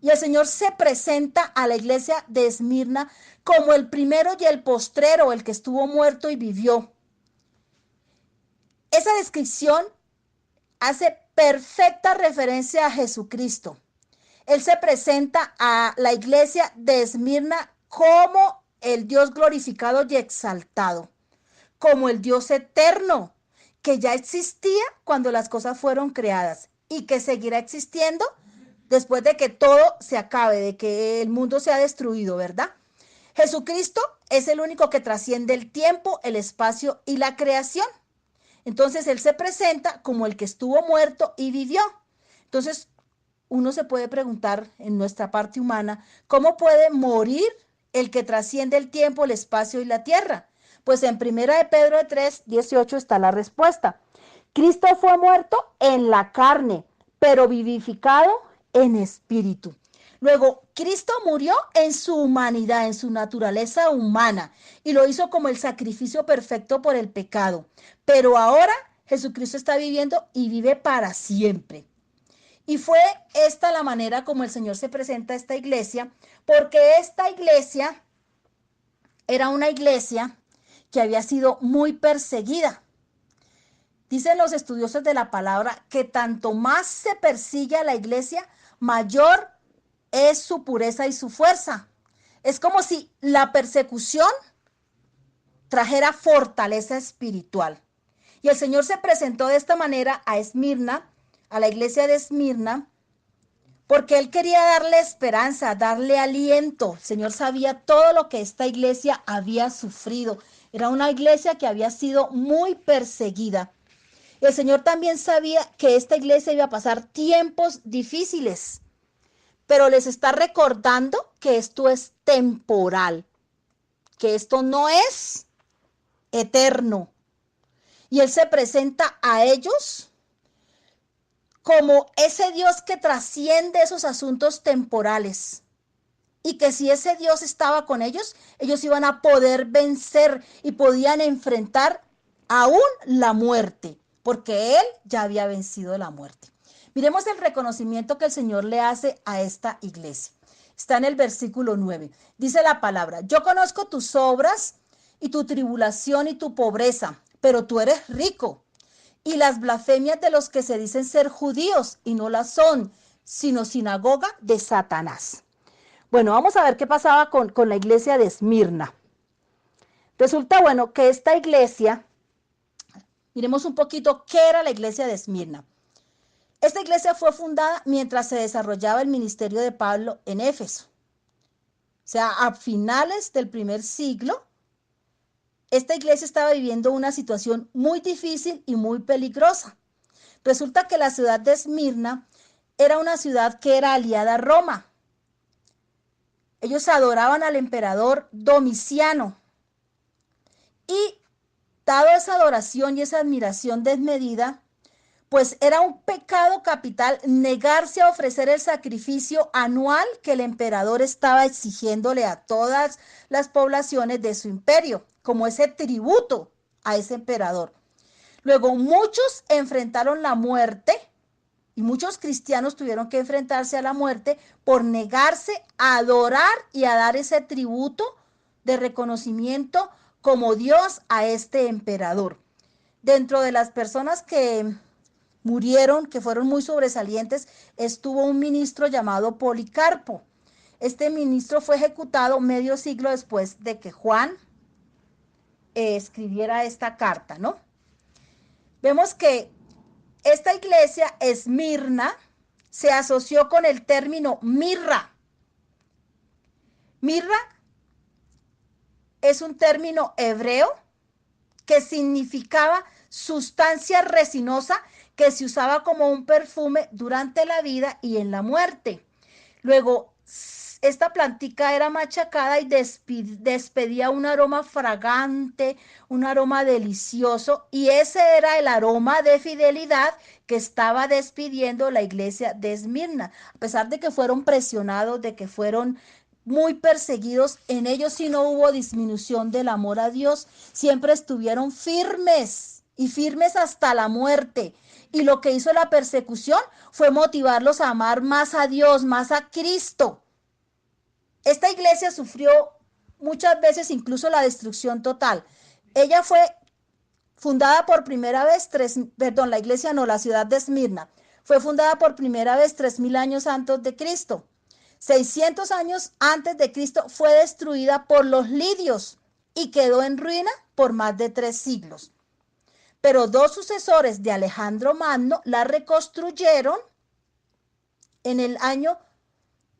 Y el Señor se presenta a la iglesia de Esmirna como el primero y el postrero, el que estuvo muerto y vivió. Esa descripción hace perfecta referencia a Jesucristo. Él se presenta a la iglesia de Esmirna como el Dios glorificado y exaltado, como el Dios eterno, que ya existía cuando las cosas fueron creadas y que seguirá existiendo después de que todo se acabe, de que el mundo sea destruido, ¿verdad? Jesucristo es el único que trasciende el tiempo, el espacio y la creación. Entonces Él se presenta como el que estuvo muerto y vivió. Entonces uno se puede preguntar en nuestra parte humana, ¿cómo puede morir el que trasciende el tiempo, el espacio y la tierra? Pues en 1 de Pedro 3:18 está la respuesta. Cristo fue muerto en la carne, pero vivificado en espíritu. Luego, Cristo murió en su humanidad, en su naturaleza humana, y lo hizo como el sacrificio perfecto por el pecado. Pero ahora Jesucristo está viviendo y vive para siempre. Y fue esta la manera como el Señor se presenta a esta iglesia, porque esta iglesia era una iglesia que había sido muy perseguida. Dicen los estudiosos de la palabra que tanto más se persigue a la iglesia, mayor es su pureza y su fuerza. Es como si la persecución trajera fortaleza espiritual. Y el Señor se presentó de esta manera a Esmirna, a la iglesia de Esmirna, porque Él quería darle esperanza, darle aliento. El Señor sabía todo lo que esta iglesia había sufrido. Era una iglesia que había sido muy perseguida. Y el Señor también sabía que esta iglesia iba a pasar tiempos difíciles, pero les está recordando que esto es temporal, que esto no es eterno. Y Él se presenta a ellos como ese Dios que trasciende esos asuntos temporales. Y que si ese Dios estaba con ellos, ellos iban a poder vencer y podían enfrentar aún la muerte, porque Él ya había vencido la muerte. Miremos el reconocimiento que el Señor le hace a esta iglesia. Está en el versículo 9. Dice la palabra: yo conozco tus obras y tu tribulación y tu pobreza, pero tú eres rico. Y las blasfemias de los que se dicen ser judíos y no las son, sino sinagoga de Satanás. Bueno, vamos a ver qué pasaba con la iglesia de Esmirna. Resulta, bueno, que esta iglesia, miremos un poquito qué era la iglesia de Esmirna. Esta iglesia fue fundada mientras se desarrollaba el ministerio de Pablo en Éfeso. O sea, a finales del primer siglo, esta iglesia estaba viviendo una situación muy difícil y muy peligrosa. Resulta que la ciudad de Esmirna era una ciudad que era aliada a Roma. Ellos adoraban al emperador Domiciano. Y dado esa adoración y esa admiración desmedida, pues era un pecado capital negarse a ofrecer el sacrificio anual que el emperador estaba exigiéndole a todas las poblaciones de su imperio, como ese tributo a ese emperador. Luego muchos enfrentaron la muerte y muchos cristianos tuvieron que enfrentarse a la muerte por negarse a adorar y a dar ese tributo de reconocimiento como Dios a este emperador. Dentro de las personas que murieron, que fueron muy sobresalientes, estuvo un ministro llamado Policarpo. Este ministro fue ejecutado medio siglo después de que Juan escribiera esta carta, ¿no? Vemos que esta iglesia, Esmirna, se asoció con el término mirra. Mirra es un término hebreo que significaba sustancia resinosa que se usaba como un perfume durante la vida y en la muerte. Luego, esta plantica era machacada y despedía un aroma fragante, un aroma delicioso, y ese era el aroma de fidelidad que estaba despidiendo la iglesia de Esmirna. A pesar de que fueron presionados, de que fueron muy perseguidos, en ellos sí no hubo disminución del amor a Dios, siempre estuvieron firmes y firmes hasta la muerte. Y lo que hizo la persecución fue motivarlos a amar más a Dios, más a Cristo. Esta iglesia sufrió muchas veces incluso la destrucción total. Ella fue fundada por primera vez, la iglesia no, la ciudad de Esmirna, fue fundada por primera vez 3000 años antes de Cristo. 600 años antes de Cristo fue destruida por los lidios y quedó en ruina por más de 3 siglos. Pero 2 sucesores de Alejandro Magno la reconstruyeron en el año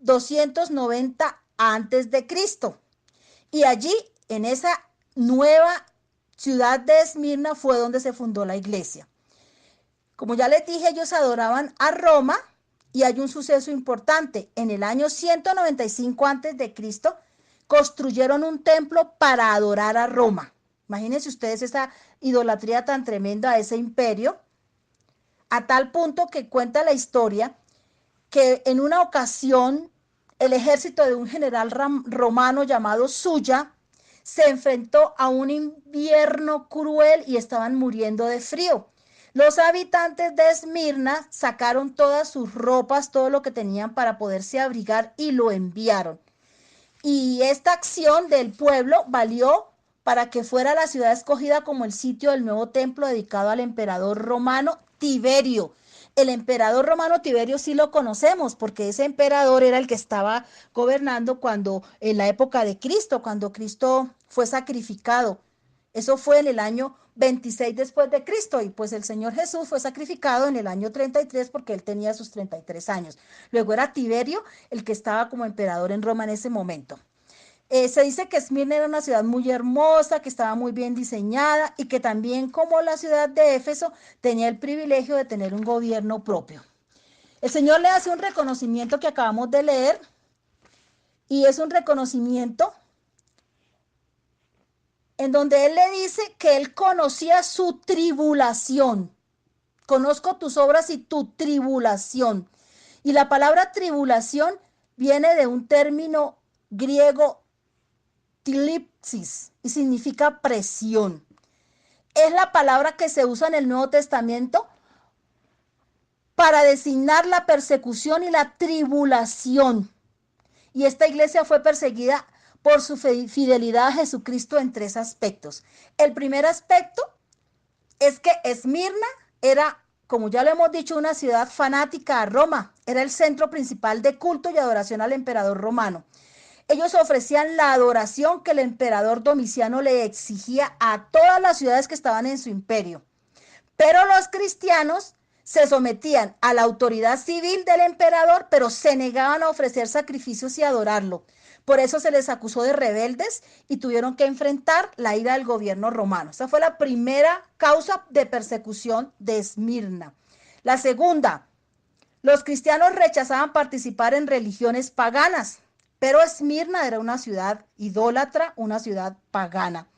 290 antes de Cristo. Y allí, en esa nueva ciudad de Esmirna, fue donde se fundó la iglesia. Como ya les dije, ellos adoraban a Roma, y hay un suceso importante. En el año 195 antes de Cristo construyeron un templo para adorar a Roma. Imagínense ustedes esa idolatría tan tremenda a ese imperio, a tal punto que cuenta la historia que en una ocasión el ejército de un general romano llamado Sulla se enfrentó a un invierno cruel y estaban muriendo de frío. Los habitantes de Esmirna sacaron todas sus ropas, todo lo que tenían para poderse abrigar y lo enviaron. Y esta acción del pueblo valió para que fuera la ciudad escogida como el sitio del nuevo templo dedicado al emperador romano Tiberio. El emperador romano Tiberio sí lo conocemos porque ese emperador era el que estaba gobernando cuando en la época de Cristo, cuando Cristo fue sacrificado. Eso fue en el año 26 después de Cristo y pues el Señor Jesús fue sacrificado en el año 33 porque él tenía sus 33 años. Luego era Tiberio el que estaba como emperador en Roma en ese momento. Se dice que Esmirna era una ciudad muy hermosa, que estaba muy bien diseñada y que también, como la ciudad de Éfeso, tenía el privilegio de tener un gobierno propio. El Señor le hace un reconocimiento que acabamos de leer y es un reconocimiento en donde Él le dice que Él conocía su tribulación. Conozco tus obras y tu tribulación. Y la palabra tribulación viene de un término griego tilipsis y significa presión. Es la palabra que se usa en el Nuevo Testamento para designar la persecución y la tribulación. Y esta iglesia fue perseguida por su fidelidad a Jesucristo en 3 aspectos. El primer aspecto es que Esmirna era, como ya lo hemos dicho, una ciudad fanática a Roma. Era el centro principal de culto y adoración al emperador romano. Ellos ofrecían la adoración que el emperador Domiciano le exigía a todas las ciudades que estaban en su imperio. Pero los cristianos se sometían a la autoridad civil del emperador, pero se negaban a ofrecer sacrificios y adorarlo. Por eso se les acusó de rebeldes y tuvieron que enfrentar la ira del gobierno romano. Esa fue la primera causa de persecución de Esmirna. La segunda, los cristianos rechazaban participar en religiones paganas. Pero Esmirna era una ciudad idólatra, una ciudad pagana.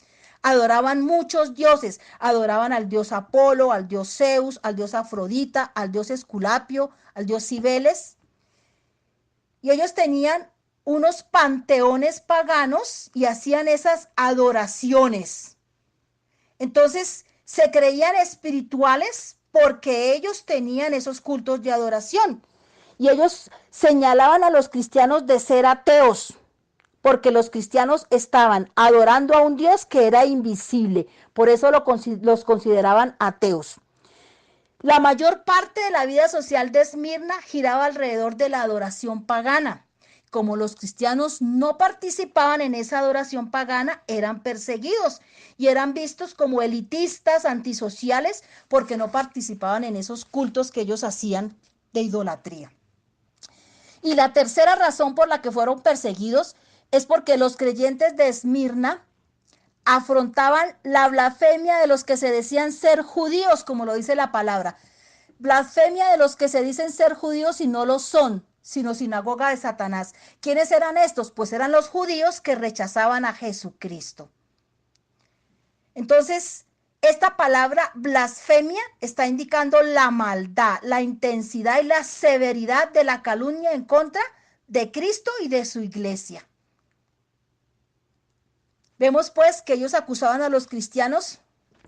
Adoraban muchos dioses, adoraban al dios Apolo, al dios Zeus, al dios Afrodita, al dios Esculapio, al dios Cibeles. Y ellos tenían unos panteones paganos y hacían esas adoraciones. Entonces se creían espirituales porque ellos tenían esos cultos de adoración. Y ellos señalaban a los cristianos de ser ateos, porque los cristianos estaban adorando a un Dios que era invisible, por eso los consideraban ateos. La mayor parte de la vida social de Esmirna giraba alrededor de la adoración pagana. Como los cristianos no participaban en esa adoración pagana, eran perseguidos y eran vistos como elitistas, antisociales, porque no participaban en esos cultos que ellos hacían de idolatría. Y la tercera razón por la que fueron perseguidos es porque los creyentes de Esmirna afrontaban la blasfemia de los que se decían ser judíos, como lo dice la palabra. Blasfemia de los que se dicen ser judíos y no lo son, sino sinagoga de Satanás. ¿Quiénes eran estos? Pues eran los judíos que rechazaban a Jesucristo. Entonces, esta palabra blasfemia está indicando la maldad, la intensidad y la severidad de la calumnia en contra de Cristo y de su iglesia. Vemos pues que ellos acusaban a los cristianos,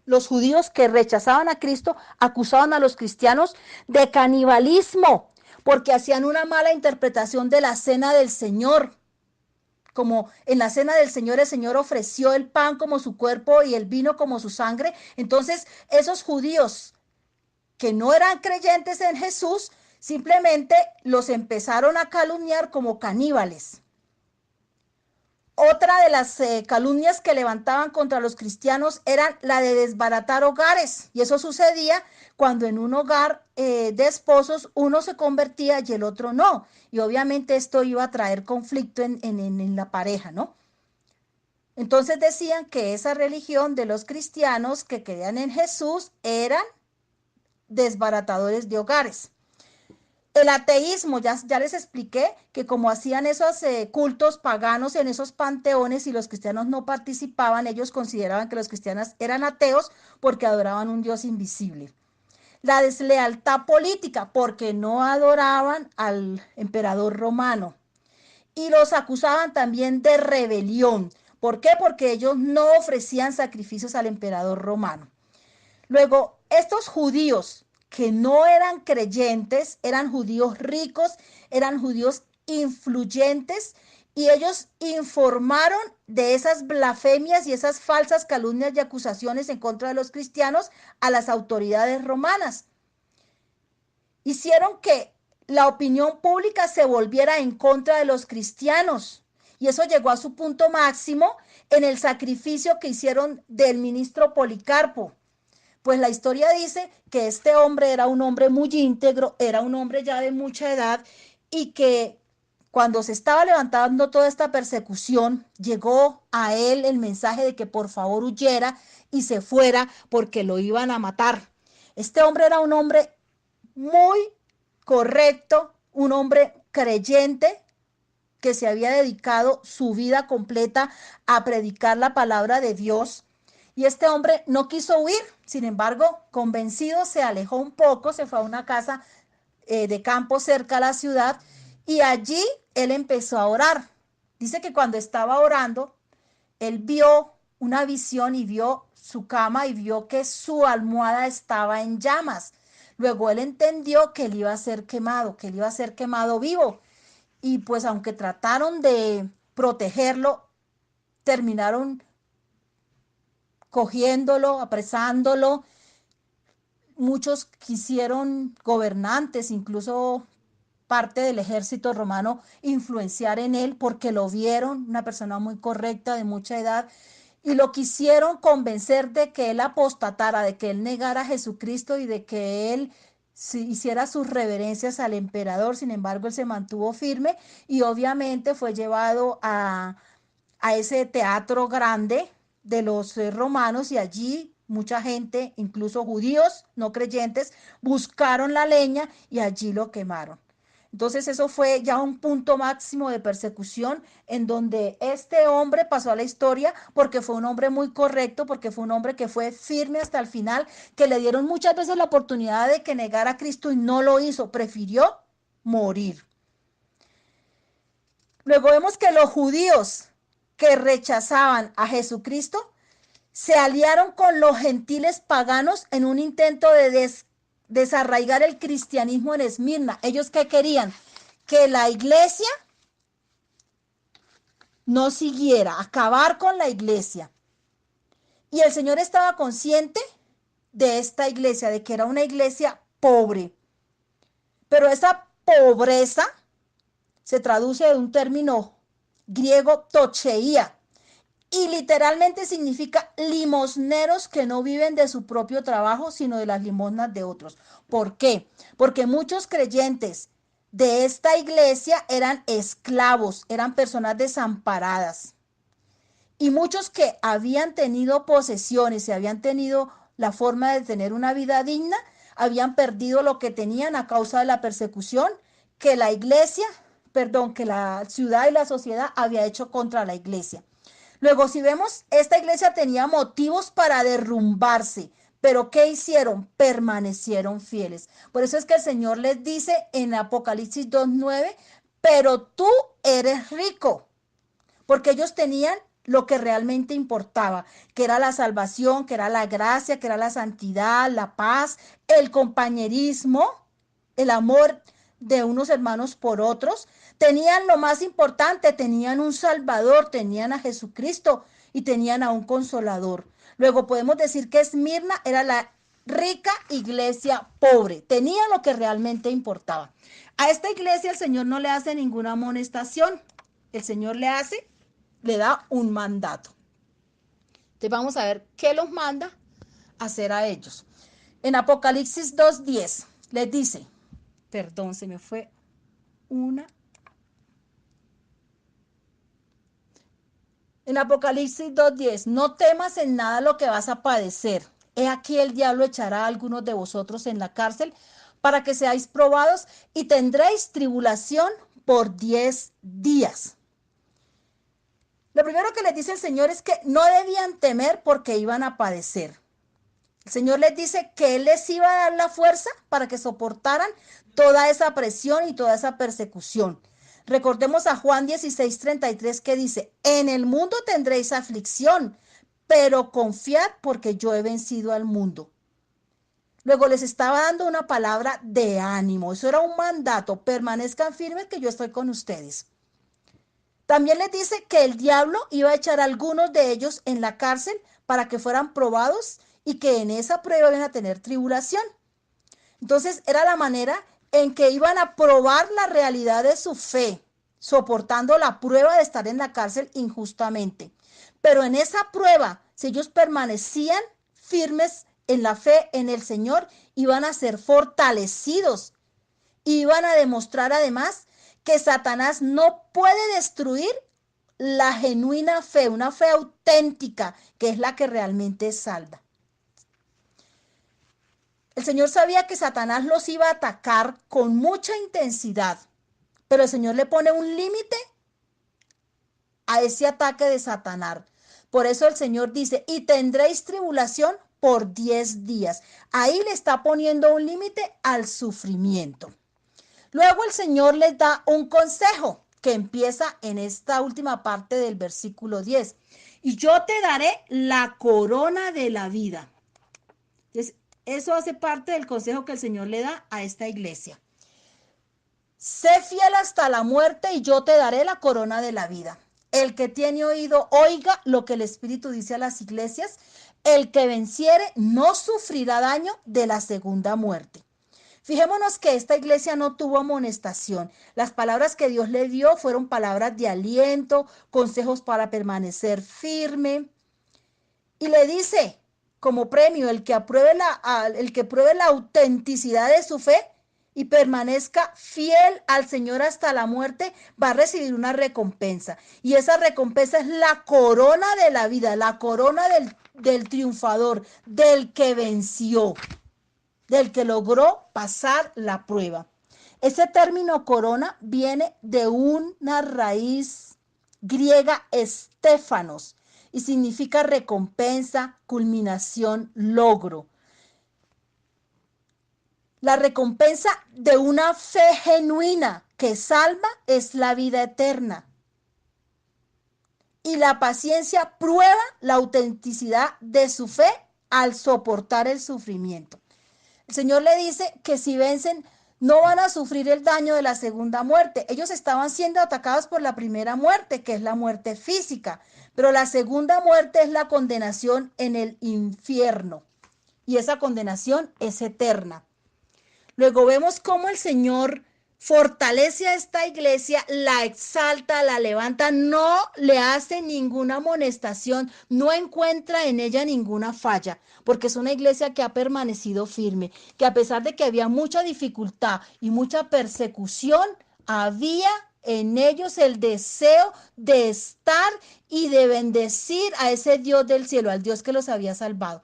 los judíos que rechazaban a Cristo, acusaban a los cristianos de canibalismo, porque hacían una mala interpretación de la cena del Señor. Como en la cena del Señor, el Señor ofreció el pan como su cuerpo y el vino como su sangre. Entonces, esos judíos que no eran creyentes en Jesús, simplemente los empezaron a calumniar como caníbales. Otra de las calumnias que levantaban contra los cristianos era la de desbaratar hogares. Y eso sucedía cuando en un hogar de esposos uno se convertía y el otro no. Y obviamente esto iba a traer conflicto en la pareja, ¿no? Entonces decían que esa religión de los cristianos que creían en Jesús eran desbaratadores de hogares. El ateísmo, ya les expliqué que como hacían esos cultos paganos en esos panteones y los cristianos no participaban, ellos consideraban que los cristianos eran ateos porque adoraban un Dios invisible. La deslealtad política, porque no adoraban al emperador romano. Y los acusaban también de rebelión. ¿Por qué? Porque ellos no ofrecían sacrificios al emperador romano. Luego, estos judíos que no eran creyentes, eran judíos ricos, eran judíos influyentes, y ellos informaron de esas blasfemias y esas falsas calumnias y acusaciones en contra de los cristianos a las autoridades romanas. Hicieron que la opinión pública se volviera en contra de los cristianos, y eso llegó a su punto máximo en el sacrificio que hicieron del ministro Policarpo. Pues la historia dice que este hombre era un hombre muy íntegro, era un hombre ya de mucha edad, y que cuando se estaba levantando toda esta persecución, llegó a él el mensaje de que por favor huyera y se fuera porque lo iban a matar. Este hombre era un hombre muy correcto, un hombre creyente que se había dedicado su vida completa a predicar la palabra de Dios. Y este hombre no quiso huir, sin embargo, convencido, se alejó un poco, se fue a una casa de campo cerca a la ciudad, y allí él empezó a orar. Dice que cuando estaba orando, él vio una visión y vio su cama y vio que su almohada estaba en llamas. Luego él entendió que él iba a ser quemado, que él iba a ser quemado vivo. Y pues aunque trataron de protegerlo, terminaron cogiéndolo, apresándolo. Muchos quisieron, gobernantes, incluso parte del ejército romano, influenciar en él porque lo vieron, una persona muy correcta, de mucha edad, y lo quisieron convencer de que él apostatara, de que él negara a Jesucristo y de que él hiciera sus reverencias al emperador. Sin embargo, él se mantuvo firme y obviamente fue llevado a ese teatro grande de los romanos, y allí mucha gente, incluso judíos no creyentes, buscaron la leña y allí lo quemaron. Entonces eso fue ya un punto máximo de persecución en donde este hombre pasó a la historia porque fue un hombre muy correcto, porque fue un hombre que fue firme hasta el final, que le dieron muchas veces la oportunidad de que negara a Cristo y no lo hizo, prefirió morir. Luego vemos que los judíos que rechazaban a Jesucristo se aliaron con los gentiles paganos en un intento de desarraigar el cristianismo en Esmirna. ¿Ellos qué querían? Que la iglesia no siguiera, acabar con la iglesia. Y el Señor estaba consciente de esta iglesia, de que era una iglesia pobre. Pero esa pobreza se traduce de un término griego tocheía, y literalmente significa limosneros que no viven de su propio trabajo, sino de las limosnas de otros. ¿Por qué? Porque muchos creyentes de esta iglesia eran esclavos, eran personas desamparadas. Y muchos que habían tenido posesiones y habían tenido la forma de tener una vida digna, habían perdido lo que tenían a causa de la persecución que la iglesia, que la ciudad y la sociedad había hecho contra la iglesia. Luego, si vemos, esta iglesia tenía motivos para derrumbarse, pero ¿qué hicieron? Permanecieron fieles. Por eso es que el Señor les dice en Apocalipsis 2:9, pero tú eres rico, porque ellos tenían lo que realmente importaba, que era la salvación, que era la gracia, que era la santidad, la paz, el compañerismo, el amor de unos hermanos por otros. Tenían lo más importante, tenían un Salvador, tenían a Jesucristo y tenían a un Consolador. Luego podemos decir que Esmirna era la rica iglesia pobre, tenían lo que realmente importaba. A esta iglesia el Señor no le hace ninguna amonestación, el Señor le da un mandato. Entonces vamos a ver qué los manda a hacer a ellos. En Apocalipsis 2:10 les dice, perdón, se me fue una. En Apocalipsis 2:10, no temas en nada lo que vas a padecer. He aquí el diablo echará a algunos de vosotros en la cárcel para que seáis probados y tendréis tribulación por 10 días. Lo primero que les dice el Señor es que no debían temer porque iban a padecer. El Señor les dice que Él les iba a dar la fuerza para que soportaran toda esa presión y toda esa persecución. Recordemos a Juan 16:33 que dice, en el mundo tendréis aflicción, pero confiad porque yo he vencido al mundo. Luego les estaba dando una palabra de ánimo. Eso era un mandato. Permanezcan firmes que yo estoy con ustedes. También les dice que el diablo iba a echar a algunos de ellos en la cárcel para que fueran probados y que en esa prueba iban a tener tribulación. Entonces era la manera en que iban a probar la realidad de su fe, soportando la prueba de estar en la cárcel injustamente. Pero en esa prueba, si ellos permanecían firmes en la fe en el Señor, iban a ser fortalecidos. Iban a demostrar además que Satanás no puede destruir la genuina fe, una fe auténtica, que es la que realmente salva. El Señor sabía que Satanás los iba a atacar con mucha intensidad, pero el Señor le pone un límite a ese ataque de Satanás. Por eso el Señor dice, y tendréis tribulación por 10 días. Ahí le está poniendo un límite al sufrimiento. Luego el Señor les da un consejo que empieza en esta última parte del versículo 10. Y yo te daré la corona de la vida. Entonces, eso hace parte del consejo que el Señor le da a esta iglesia. Sé fiel hasta la muerte y yo te daré la corona de la vida. El que tiene oído, oiga lo que el Espíritu dice a las iglesias. El que venciere no sufrirá daño de la segunda muerte. Fijémonos que esta iglesia no tuvo amonestación. Las palabras que Dios le dio fueron palabras de aliento, consejos para permanecer firme. Y le dice, como premio, el que pruebe la autenticidad de su fe y permanezca fiel al Señor hasta la muerte, va a recibir una recompensa. Y esa recompensa es la corona de la vida, la corona del triunfador, del que venció, del que logró pasar la prueba. Ese término corona viene de una raíz griega estéfanos y significa recompensa, culminación, logro. La recompensa de una fe genuina que salva es la vida eterna. Y la paciencia prueba la autenticidad de su fe al soportar el sufrimiento. El Señor le dice que si vencen, no van a sufrir el daño de la segunda muerte. Ellos estaban siendo atacados por la primera muerte, que es la muerte física, pero la segunda muerte es la condenación en el infierno. Y esa condenación es eterna. Luego vemos cómo el Señor fortalece a esta iglesia, la exalta, la levanta, no le hace ninguna amonestación, no encuentra en ella ninguna falla, porque es una iglesia que ha permanecido firme, que a pesar de que había mucha dificultad y mucha persecución, había en ellos el deseo de estar y de bendecir a ese Dios del cielo, al Dios que los había salvado.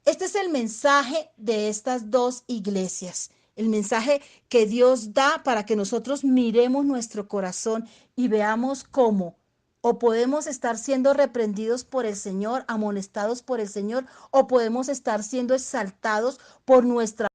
Este es el mensaje de estas dos iglesias. El mensaje que Dios da para que nosotros miremos nuestro corazón y veamos cómo o podemos estar siendo reprendidos por el Señor, amonestados por el Señor, o podemos estar siendo exaltados por nuestra